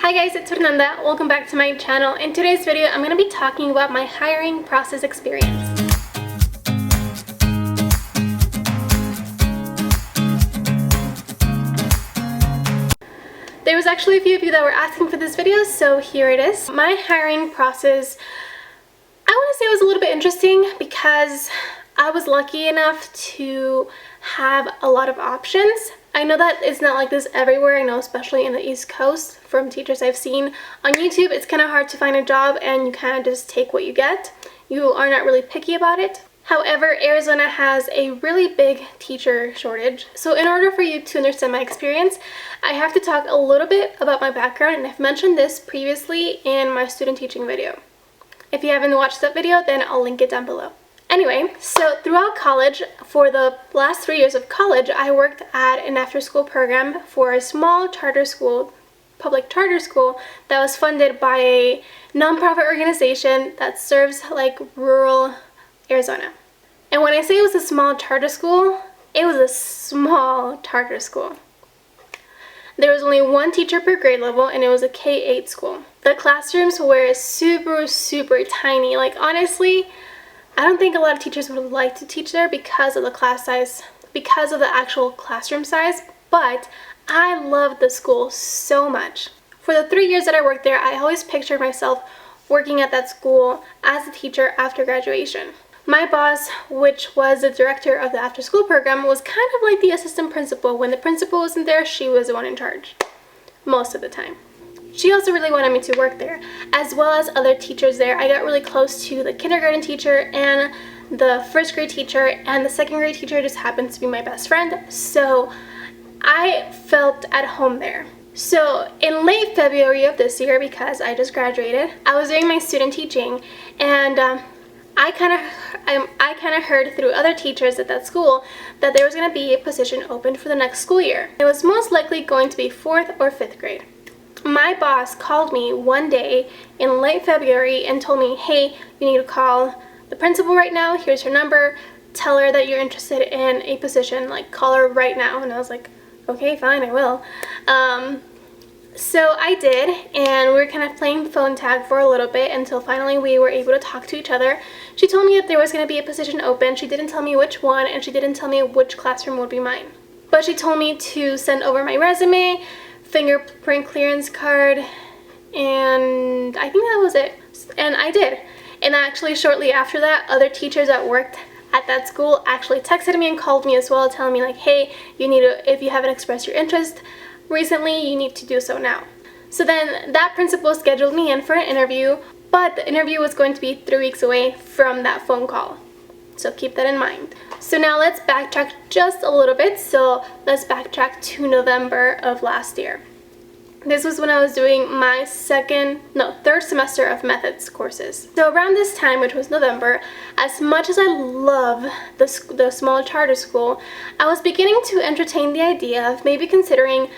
Hi guys, it's Fernanda. Welcome back to my channel. In today's video, I'm going to be talking about my hiring process experience. There was actually a few of you that were asking for this video, so here it is. My hiring process, I want to say it was a little bit interesting because I was lucky enough to have a lot of options. I know that it's not like this everywhere. I know especially in the East Coast from teachers I've seen on YouTube, it's kind of hard to find a job and you kind of just take what you get. You are not really picky about it. However, Arizona has a really big teacher shortage. So in order for you to understand my experience, I have to talk a little bit about my background, and I've mentioned this previously in my student teaching video. If you haven't watched that video, then I'll link it down below. Anyway, so throughout college, for the last 3 years of college, I worked at an after-school program for a small charter school, public charter school, that was funded by a nonprofit organization that serves like rural Arizona. And when I say it was a small charter school, it was a small charter school. There was only one teacher per grade level, and it was a K-8 school. The classrooms were super tiny. Like honestly, I don't think a lot of teachers would like to teach there because of the class size, because of the actual classroom size, but I loved the school so much. For the 3 years that I worked there, I always pictured myself working at that school as a teacher after graduation. My boss, which was the director of the after-school program, was kind of like the assistant principal. When the principal wasn't there, she was the one in charge, most of the time. She also really wanted me to work there, as well as other teachers there. I got really close to the kindergarten teacher and the first grade teacher, and the second grade teacher just happens to be my best friend, so I felt at home there. So in late February of this year, because I just graduated, I was doing my student teaching, and I kind of heard through other teachers at that school that there was going to be a position open for the next school year. It was most likely going to be 4th or 5th grade. My boss called me one day in late February and told me, hey, you need to call the principal right now. Here's her number. Tell her that you're interested in a position. Like, call her right now. And I was like, okay, fine, I will. So I did, and we were kind of playing phone tag for a little bit until finally we were able to talk to each other. She told me that there was going to be a position open. She didn't tell me which one, and she didn't tell me which classroom would be mine. But she told me to send over my resume, fingerprint clearance card, and I think that was it. And I did. And actually shortly after that, other teachers that worked at that school actually texted me and called me as well, telling me like, hey, you need to, if you haven't expressed your interest recently, you need to do so now. So then that principal scheduled me in for an interview, but the interview was going to be 3 weeks away from that phone call. So keep that in mind. So now let's backtrack just a little bit. So let's backtrack to November of last year. This was when I was doing my third semester of methods courses. So around this time, which was November, as much as I love the small charter school, I was beginning to entertain the idea of maybe considering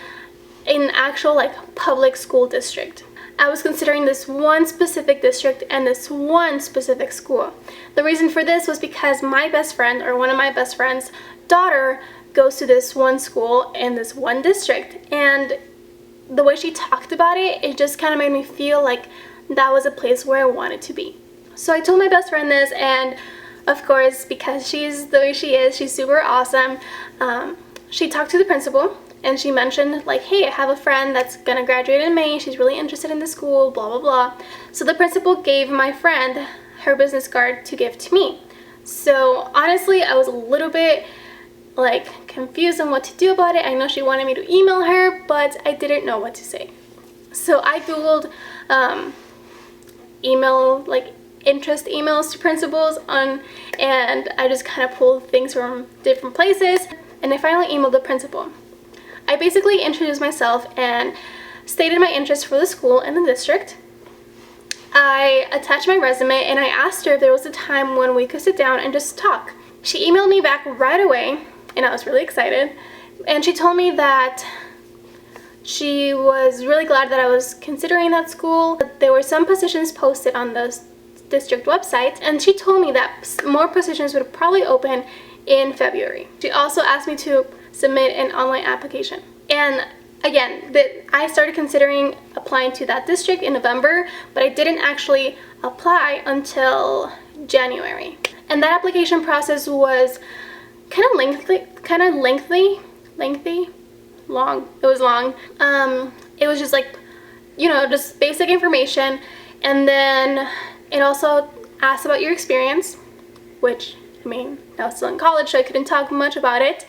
an actual like public school district. I was considering this one specific district and this one specific school. The reason for this was because my best friend, or one of my best friends' daughter, goes to this one school in this one district, and the way she talked about it, it just kind of made me feel like that was a place where I wanted to be. So I told my best friend this, and of course, because she's the way she is, she's super awesome, she talked to the principal. And she mentioned like, hey, I have a friend that's gonna graduate in May. She's really interested in the school, blah, blah, blah. So the principal gave my friend her business card to give to me. So honestly, I was a little bit like confused on what to do about it. I know she wanted me to email her, but I didn't know what to say. So I Googled interest emails to principals and I just kind of pulled things from different places. And I finally emailed the principal. I basically introduced myself and stated my interest for the school and the district. I attached my resume and I asked her if there was a time when we could sit down and just talk. She emailed me back right away, and I was really excited. And she told me that she was really glad that I was considering that school. There were some positions posted on the district website, and she told me that more positions would probably open in February. She also asked me to submit an online application. And again, I started considering applying to that district in November, but I didn't actually apply until January. And that application process was kind of lengthy, long. It was long. It was just like, you know, just basic information, and then it also asked about your experience, which, I mean, I was still in college, so I couldn't talk much about it.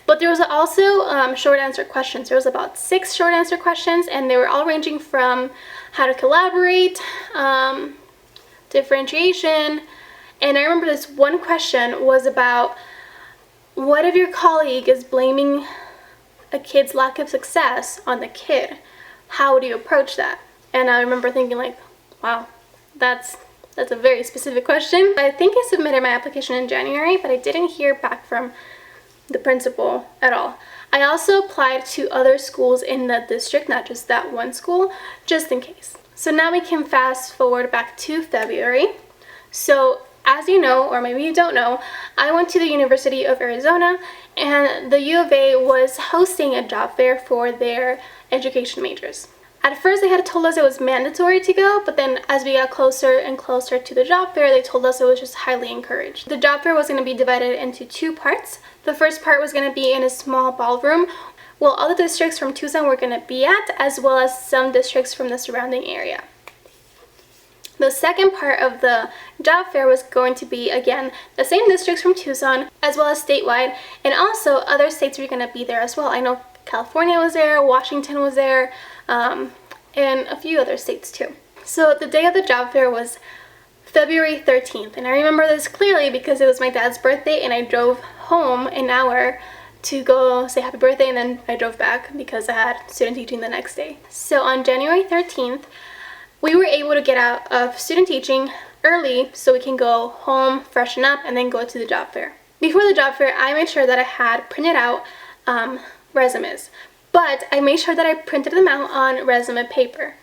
But there was also short answer questions. There was about 6 short answer questions, and they were all ranging from how to collaborate, differentiation, and I remember this one question was about, what if your colleague is blaming a kid's lack of success on the kid? How do you approach that? And I remember thinking like, wow, that's a very specific question. I think I submitted my application in January, but I didn't hear back from the principal at all. I also applied to other schools in the district, not just that one school, just in case. So now we can fast forward back to February. So as you know, or maybe you don't know, I went to the University of Arizona, and the U of A was hosting a job fair for their education majors. At first they had told us it was mandatory to go, but then as we got closer and closer to the job fair, they told us it was just highly encouraged. The job fair was going to be divided into 2 parts. The first part was going to be in a small ballroom, where all the districts from Tucson were going to be at, as well as some districts from the surrounding area. The second part of the job fair was going to be, again, the same districts from Tucson, as well as statewide, and also other states were going to be there as well. I know California was there, Washington was there, and a few other states too. So the day of the job fair was February 13th, and I remember this clearly because it was my dad's birthday, and I drove home an hour to go say happy birthday, and then I drove back because I had student teaching the next day. So on January 13th, we were able to get out of student teaching early so we can go home, freshen up, and then go to the job fair. Before the job fair, I made sure that I had printed out resumes, but I made sure that I printed them out on resume paper.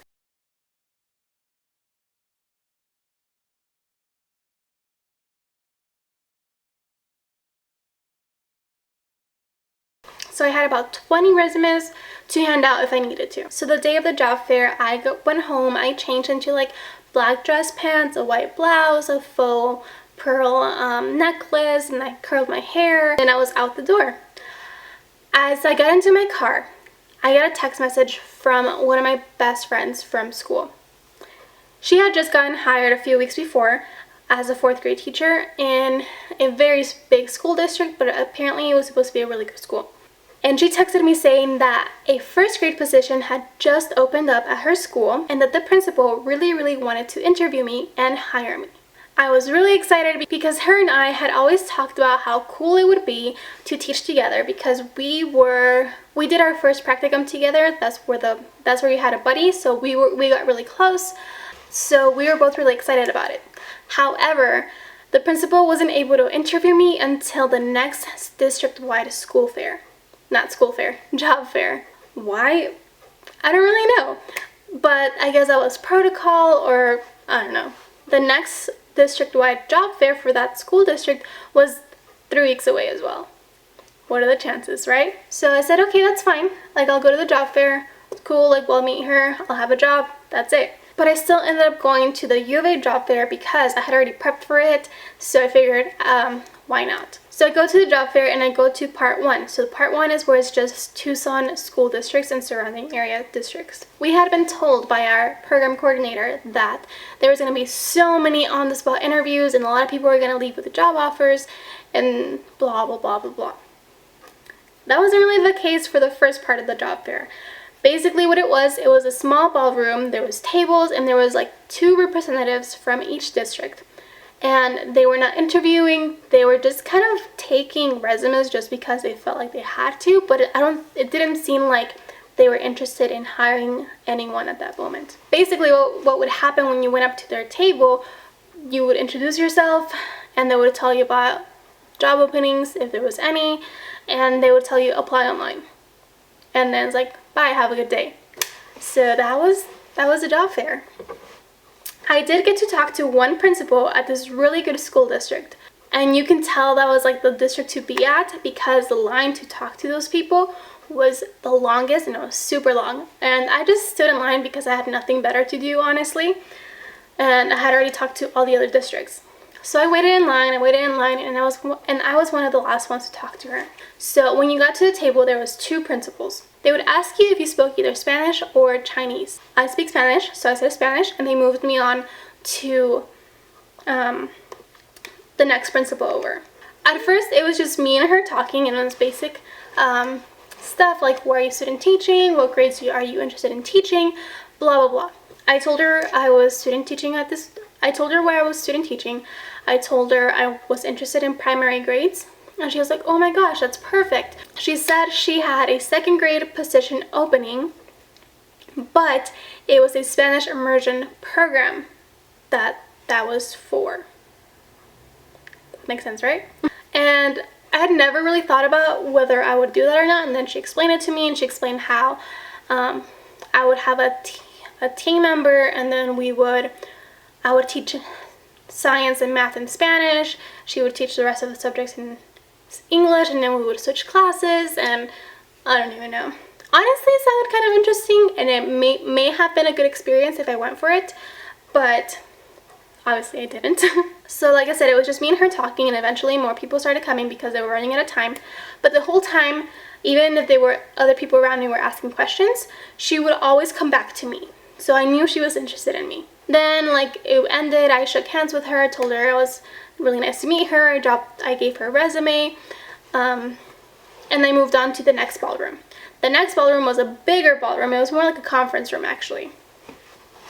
So I had about 20 resumes to hand out if I needed to. So the day of the job fair, I went home, I changed into like black dress pants, a white blouse, a faux pearl necklace, and I curled my hair, and I was out the door. As I got into my car, I got a text message from one of my best friends from school. She had just gotten hired a few weeks before as a 4th grade teacher in a very big school district, but apparently it was supposed to be a really good school. And she texted me saying that a 1st grade position had just opened up at her school and that the principal really wanted to interview me and hire me. I was really excited because her and I had always talked about how cool it would be to teach together, because we did our first practicum together. That's where you had a buddy, so we got really close. So we were both really excited about it. However, the principal wasn't able to interview me until the next district-wide school fair. Not school fair, job fair. Why? I don't really know. But I guess that was protocol, or I don't know. The next district-wide job fair for that school district was 3 weeks away as well. What are the chances, right? So I said, okay, that's fine. Like, I'll go to the job fair. It's cool, like, we'll meet her. I'll have a job. That's it. But I still ended up going to the U of A job fair because I had already prepped for it. So I figured, why not? So I go to the job fair and I go to part 1. So part 1 is where it's just Tucson school districts and surrounding area districts. We had been told by our program coordinator that there was going to be so many on-the-spot interviews and a lot of people were going to leave with the job offers and blah, blah, blah, blah, blah. That wasn't really the case for the first part of the job fair. Basically what it was a small ballroom, there was tables, and there was like 2 representatives from each district. And they were not interviewing, they were just kind of taking resumes just because they felt like they had to, but it didn't seem like they were interested in hiring anyone at that moment. Basically what would happen when you went up to their table, you would introduce yourself and they would tell you about job openings, if there was any, and they would tell you apply online. And then it's like, bye, have a good day. So that was a job fair. I did get to talk to one principal at this really good school district, and you can tell that was like the district to be at because the line to talk to those people was the longest, and it was super long. And I just stood in line because I had nothing better to do, honestly. And I had already talked to all the other districts. So I waited in line, and I was one of the last ones to talk to her. So when you got to the table, there was 2 principals. They would ask you if you spoke either Spanish or Chinese. I speak Spanish, so I said Spanish, and they moved me on to the next principal over. At first, it was just me and her talking, and it was basic stuff like, where are you student teaching, what grades are you interested in teaching, blah blah blah. I told her I was student teaching at this. I told her where I was student teaching. I told her I was interested in primary grades, and she was like, oh my gosh, that's perfect. She said she had a 2nd grade position opening, but it was a Spanish immersion program that was for. Makes sense, right? And I had never really thought about whether I would do that or not, and then she explained it to me, and she explained how I would have a team member, and then I would teach science and math in Spanish, she would teach the rest of the subjects in English, and then we would switch classes, and I don't even know. Honestly, it sounded kind of interesting, and it may have been a good experience if I went for it, but obviously I didn't. So like I said, it was just me and her talking, and eventually more people started coming because they were running out of time. But the whole time, even if there were other people around me were asking questions, she would always come back to me. So I knew she was interested in me. Then like it ended, I shook hands with her, told her it was really nice to meet her, I gave her a resume, and I moved on to the next ballroom. The next ballroom was a bigger ballroom. It was more like a conference room actually.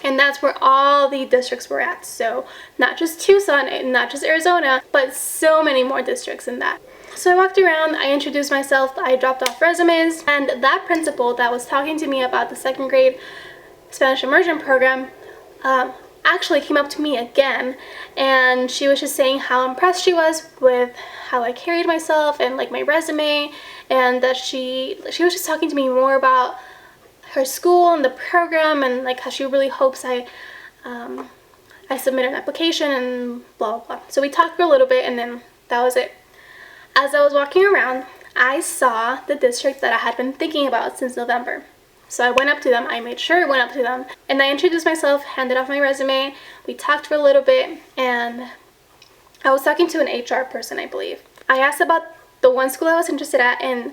And that's where all the districts were at. So not just Tucson, not just Arizona, but so many more districts in that. So I walked around, I introduced myself, I dropped off resumes, and that principal that was talking to me about the 2nd grade Spanish immersion program actually came up to me again, and she was just saying how impressed she was with how I carried myself and like my resume, and that she was just talking to me more about her school and the program, and like how she really hopes I submit an application and blah blah blah. So we talked for a little bit, and then that was it. As I was walking around, I saw the district that I had been thinking about since November. So I went up to them, I made sure I went up to them, and I introduced myself, handed off my resume, we talked for a little bit, and I was talking to an HR person, I believe. I asked about the one school I was interested at, and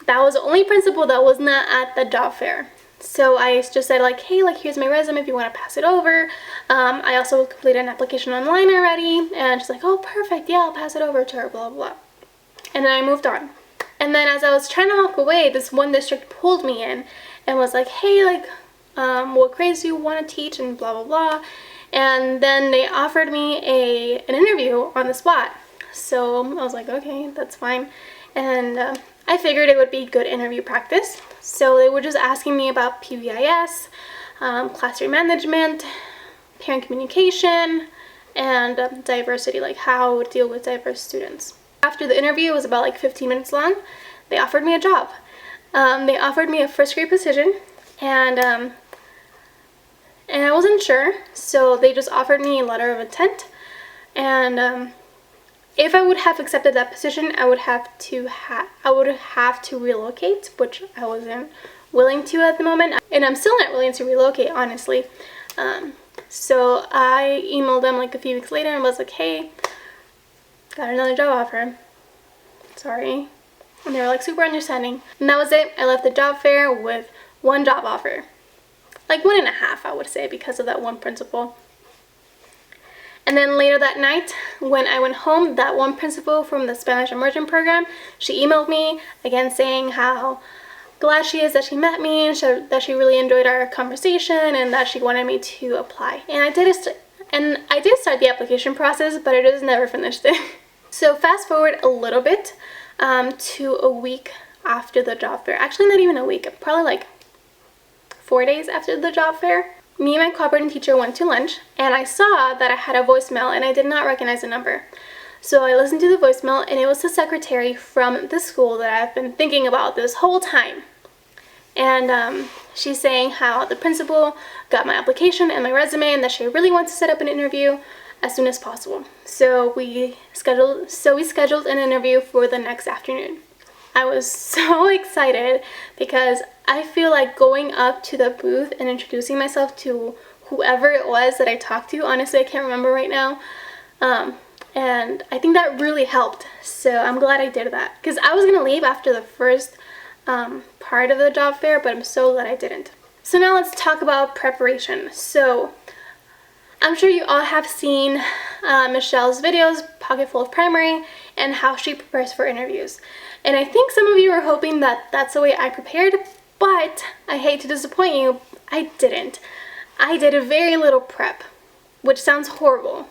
that was the only principal that was not at the job fair. So I just said like, hey, like here's my resume if you want to pass it over. I also completed an application online already, and she's like, oh perfect, yeah, I'll pass it over to her, blah blah blah. And then I moved on. And then as I was trying to walk away, this one district pulled me in and was like, hey, like what grades do you want to teach and blah blah blah. And then they offered me an interview on the spot. So I was like, okay, that's fine. And I figured it would be good interview practice. So they were just asking me about PBIS, classroom management, parent communication, and diversity, like how I would deal with diverse students. After the interview, it was about like 15 minutes long, they offered me a job. They offered me a 1st grade position, and I wasn't sure, so they just offered me a letter of intent, and if I would have accepted that position, I would have to relocate, which I wasn't willing to at the moment, and I'm still not willing to relocate, honestly. So I emailed them like a few weeks later and was like, hey, got another job offer. Sorry. And they were like super understanding. And that was it. I left the job fair with 1 job offer. Like 1.5, I would say, because of that one principal. And then later that night, when I went home, that one principal from the Spanish immersion program, she emailed me again saying how glad she is that she met me, and that she really enjoyed our conversation, and that she wanted me to apply. And I did start the application process, but I just never finished it. So fast forward a little bit to a week after the job fair. Actually, not even a week, probably like 4 days after the job fair. Me and my cooperating teacher went to lunch, and I saw that I had a voicemail, and I did not recognize the number. So I listened to the voicemail, and it was the secretary from the school that I've been thinking about this whole time. And she's saying how the principal got my application and my resume, and that she really wants to set up an interview as soon as possible. So we scheduled an interview for the next afternoon. I was so excited because I feel like going up to the booth and introducing myself to whoever it was that I talked to, honestly I can't remember right now, and I think that really helped. So I'm glad I did that, because I was gonna leave after the first part of the job fair, but I'm so glad I didn't. So now let's talk about preparation. So I'm sure you all have seen Michelle's videos, Pocket Full of Primary, and how she prepares for interviews. And I think some of you are hoping that that's the way I prepared, but I hate to disappoint you, I didn't. I did a very little prep, which sounds horrible,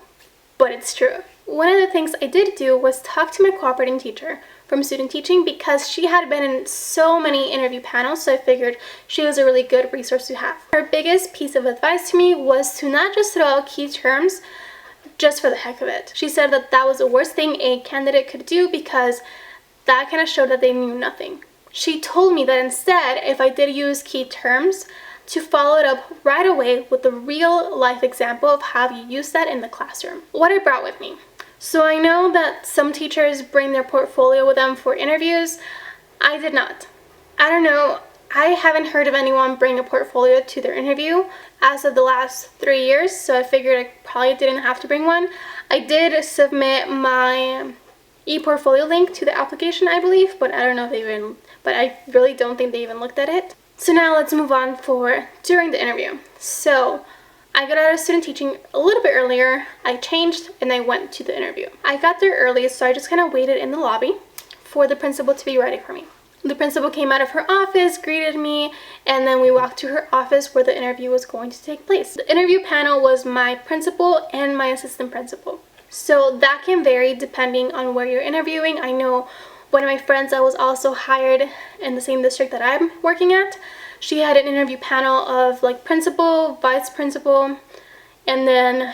but it's true. One of the things I did do was talk to my cooperating teacher from student teaching, because she had been in so many interview panels, so I figured she was a really good resource to have. Her biggest piece of advice to me was to not just throw out key terms just for the heck of it. She said that that was the worst thing a candidate could do, because that kind of showed that they knew nothing. She told me that instead, if I did use key terms, to follow it up right away with a real life example of how you use that in the classroom. What I brought with me. So I know that some teachers bring their portfolio with them for interviews. I did not. I don't know, I haven't heard of anyone bring a portfolio to their interview as of the last 3 years, so I figured I probably didn't have to bring one. I did submit my e-portfolio link to the application, I believe, but I don't know if I really don't think they even looked at it. So now let's move on for during the interview. So I got out of student teaching a little bit earlier, I changed, and I went to the interview. I got there early, so I just kind of waited in the lobby for the principal to be ready for me. The principal came out of her office, greeted me, and then we walked to her office where the interview was going to take place. The interview panel was my principal and my assistant principal. So that can vary depending on where you're interviewing. I know one of my friends that was also hired in the same district that I'm working at, she had an interview panel of like principal, vice principal, and then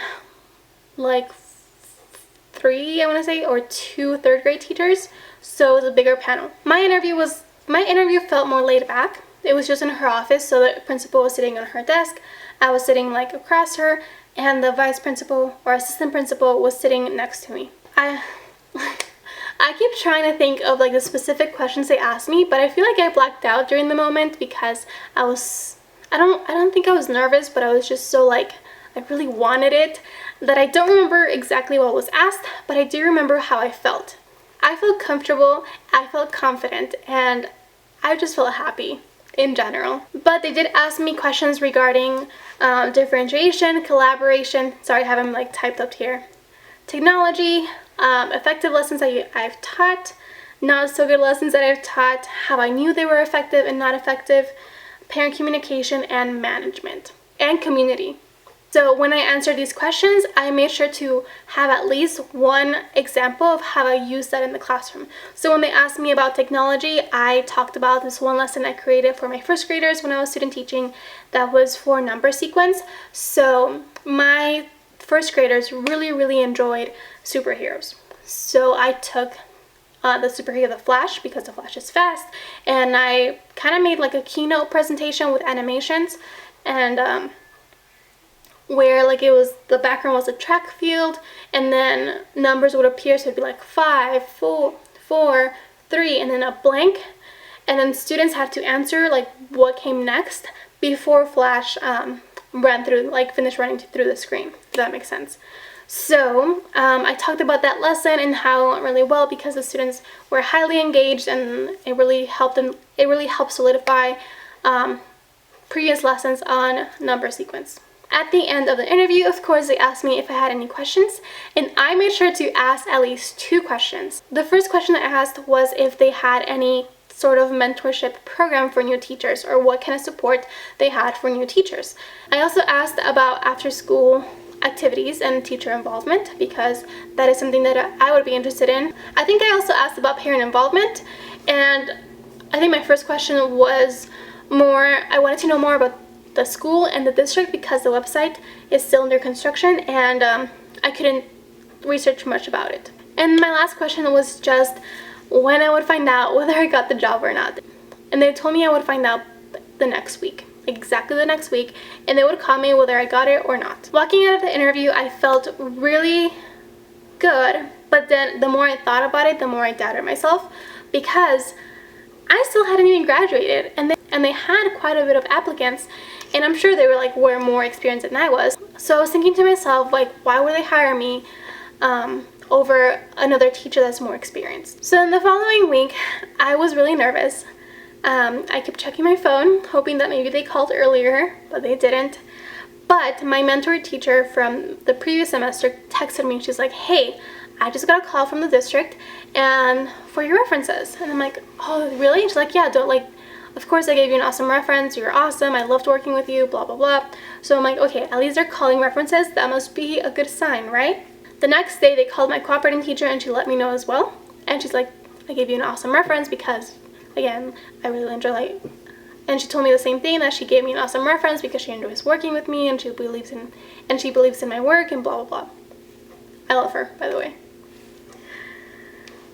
like 3, I want to say, or 2 third grade teachers. So it was a bigger panel. My interview felt more laid back. It was just in her office, so the principal was sitting on her desk. I was sitting like across her, and the vice principal or assistant principal was sitting next to me. I keep trying to think of like the specific questions they asked me, but I feel like I blacked out during the moment because I don't think I was nervous, but I was just so like, I really wanted it, that I don't remember exactly what was asked, but I do remember how I felt. I felt comfortable, I felt confident, and I just felt happy in general. But they did ask me questions regarding differentiation, collaboration, sorry I have them like typed up here, technology, effective lessons that I've taught, not so good lessons that I've taught, how I knew they were effective and not effective, parent communication and management, and community. So when I answered these questions, I made sure to have at least one example of how I use that in the classroom. So when they asked me about technology, I talked about this one lesson I created for my first graders when I was student teaching that was for number sequence. So my first graders really enjoyed superheroes. So I took the superhero The Flash, because The Flash is fast, and I kind of made like a keynote presentation with animations, and where like it was, the background was a track field, and then numbers would appear, so it'd be like 5, 4, 3, and then a blank, and then students had to answer like what came next before Flash ran through, like finished running through the screen, if that makes sense. So I talked about that lesson and how it went really well because the students were highly engaged, and it really helped them. It really helped solidify previous lessons on number sequence. At the end of the interview, of course, they asked me if I had any questions, and I made sure to ask at least 2 questions. The first question I asked was if they had any sort of mentorship program for new teachers, or what kind of support they had for new teachers. I also asked about after-school activities and teacher involvement, because that is something that I would be interested in. I think I also asked about parent involvement, and I think my first question was more, I wanted to know more about the school and the district because the website is still under construction, and I couldn't research much about it. And my last question was just when I would find out whether I got the job or not. And they told me I would find out the next week. Exactly the next week, and they would call me whether I got it or not. Walking out of the interview, I felt really good, but then the more I thought about it, the more I doubted myself, because I still hadn't even graduated, and they had quite a bit of applicants, and I'm sure they were like way more experienced than I was. So I was thinking to myself, like, why would they hire me over another teacher that's more experienced? So in the following week, I was really nervous. I kept checking my phone, hoping that maybe they called earlier, but they didn't. But my mentor teacher from the previous semester texted me. She's like, hey, I just got a call from the district and for your references. And I'm like, oh, really? And she's like, yeah, of course I gave you an awesome reference. You're awesome. I loved working with you, blah, blah, blah. So I'm like, okay, at least they're calling references. That must be a good sign, right? The next day they called my cooperating teacher and she let me know as well. And she's like, I gave you an awesome reference because, again, I really enjoy and she told me the same thing, that she gave me an awesome reference because she enjoys working with me and she believes in my work and blah, blah, blah. I love her, by the way.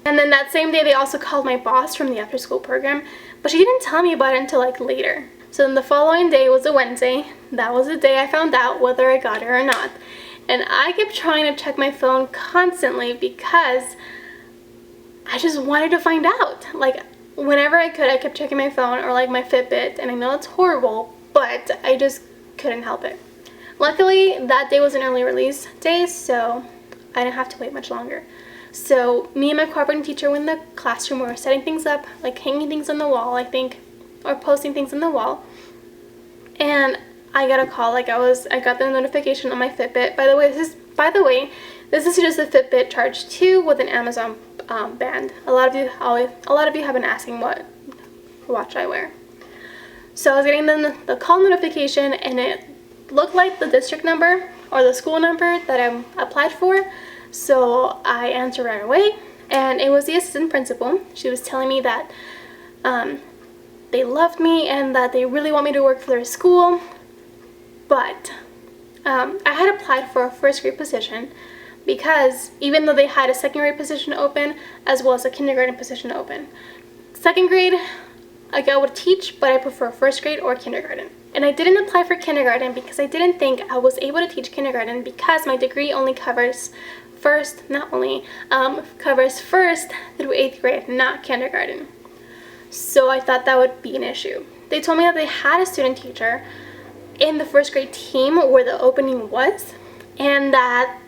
And then that same day they also called my boss from the after school program, but she didn't tell me about it until like later. So then the following day was a Wednesday. That was the day I found out whether I got it or not. And I kept trying to check my phone constantly because I just wanted to find out. Like, whenever I could, I kept checking my phone or like my Fitbit, and I know it's horrible, but I just couldn't help it. Luckily, that day was an early release day, so I didn't have to wait much longer. So me and my cooperating teacher were in the classroom. We were setting things up, like hanging things on the wall, I think, or posting things on the wall. And I got a call. I got the notification on my Fitbit. By the way, this is just a Fitbit Charge 2 with an Amazon band. A lot of you have been asking what watch I wear. So I was getting the call notification, and it looked like the district number or the school number that I applied for. So I answered right away, and it was the assistant principal. She was telling me that they loved me and that they really want me to work for their school. But I had applied for a first grade position because even though they had a second grade position open as well as a kindergarten position open. Second grade, like, I would teach, but I prefer first grade or kindergarten. And I didn't apply for kindergarten because I didn't think I was able to teach kindergarten because my degree only covers first through 8th grade, not kindergarten. So I thought that would be an issue. They told me that they had a student teacher in the first grade team where the opening was, and that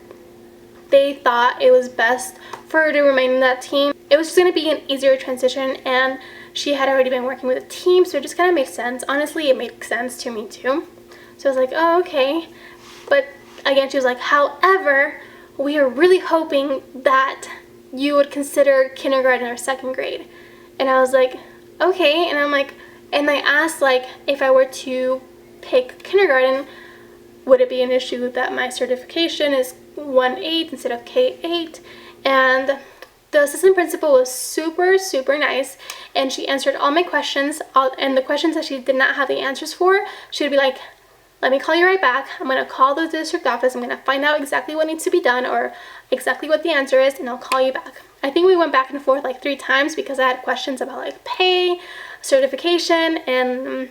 they thought it was best for her to remain in that team. It was just going to be an easier transition, and she had already been working with a team, so it just kind of made sense. Honestly, it made sense to me too. So I was like, oh, okay. But again, she was like, however, we are really hoping that you would consider kindergarten or second grade. And I was like, okay. And I'm like, and I asked, like, if I were to pick kindergarten, would it be an issue that my certification is 1-8 instead of K-8? And the assistant principal was super, super nice, and she answered all my questions, and the questions that she did not have the answers for, she would be like, let me call you right back. I'm going to call the district office. I'm going to find out exactly what needs to be done or exactly what the answer is, and I'll call you back. I think we went back and forth like 3 times because I had questions about like pay, certification, and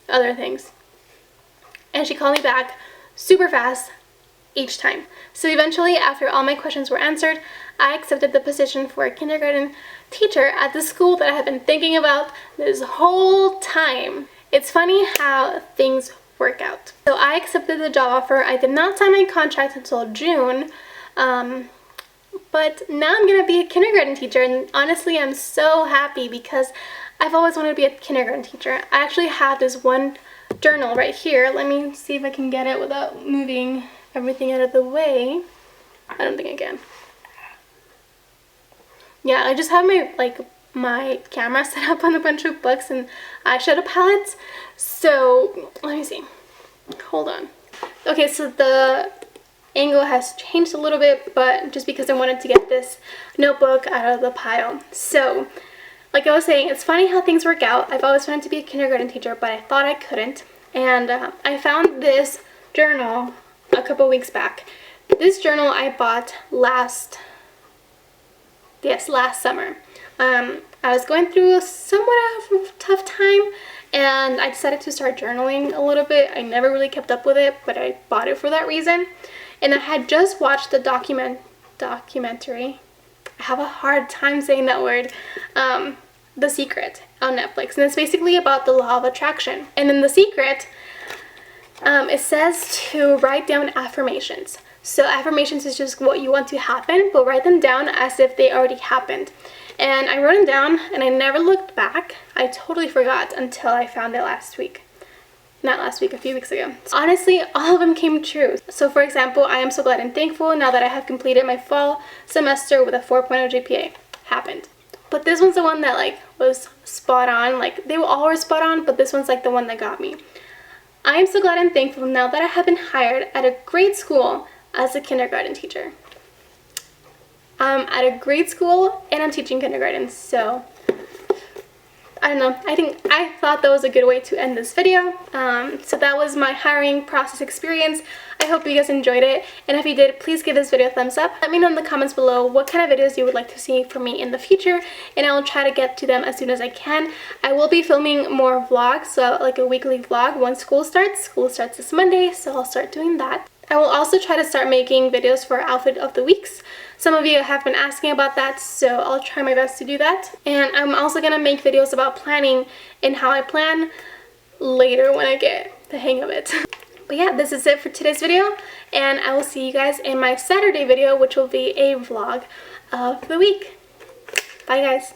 other things. And she called me back super fast each time. So eventually, after all my questions were answered, I accepted the position for a kindergarten teacher at the school that I had been thinking about this whole time. It's funny how things work out. So I accepted the job offer. I did not sign my contract until June, but now I'm gonna be a kindergarten teacher, and honestly I'm so happy because I've always wanted to be a kindergarten teacher. I actually have this one journal right here. Let me see if I can get it without moving everything out of the way. I don't think I can. Yeah, I just have my camera set up on a bunch of books and eyeshadow palettes. So let me see. Hold on. Okay, so the angle has changed a little bit, but just because I wanted to get this notebook out of the pile. So like I was saying, it's funny how things work out. I've always wanted to be a kindergarten teacher, but I thought I couldn't. And I found this journal a couple weeks back. This journal I bought last summer. I was going through somewhat of a tough time, and I decided to start journaling a little bit. I never really kept up with it, but I bought it for that reason. And I had just watched the documentary. I have a hard time saying that word. The Secret on Netflix, and it's basically about the law of attraction. And in The Secret, it says to write down affirmations. So affirmations is just what you want to happen, but write them down as if they already happened. And I wrote them down and I never looked back. I totally forgot until I found it last week. Not last week, a few weeks ago. Honestly, all of them came true. So for example, I am so glad and thankful now that I have completed my fall semester with a 4.0 GPA. Happened. But this one's the one that like was spot on. Like they were all spot on, but this one's like the one that got me. I am so glad and thankful now that I have been hired at a great school as a kindergarten teacher. I'm at a great school and I'm teaching kindergarten, so I don't know. I thought that was a good way to end this video. So that was my hiring process experience. I hope you guys enjoyed it, and if you did, please give this video a thumbs up. Let me know in the comments below what kind of videos you would like to see from me in the future, and I will try to get to them as soon as I can. I will be filming more vlogs, so like a weekly vlog once school starts. School starts this Monday, so I'll start doing that. I will also try to start making videos for outfit of the weeks. Some of you have been asking about that, so I'll try my best to do that. And I'm also going to make videos about planning and how I plan later when I get the hang of it. But yeah, this is it for today's video, and I will see you guys in my Saturday video, which will be a vlog of the week. Bye guys.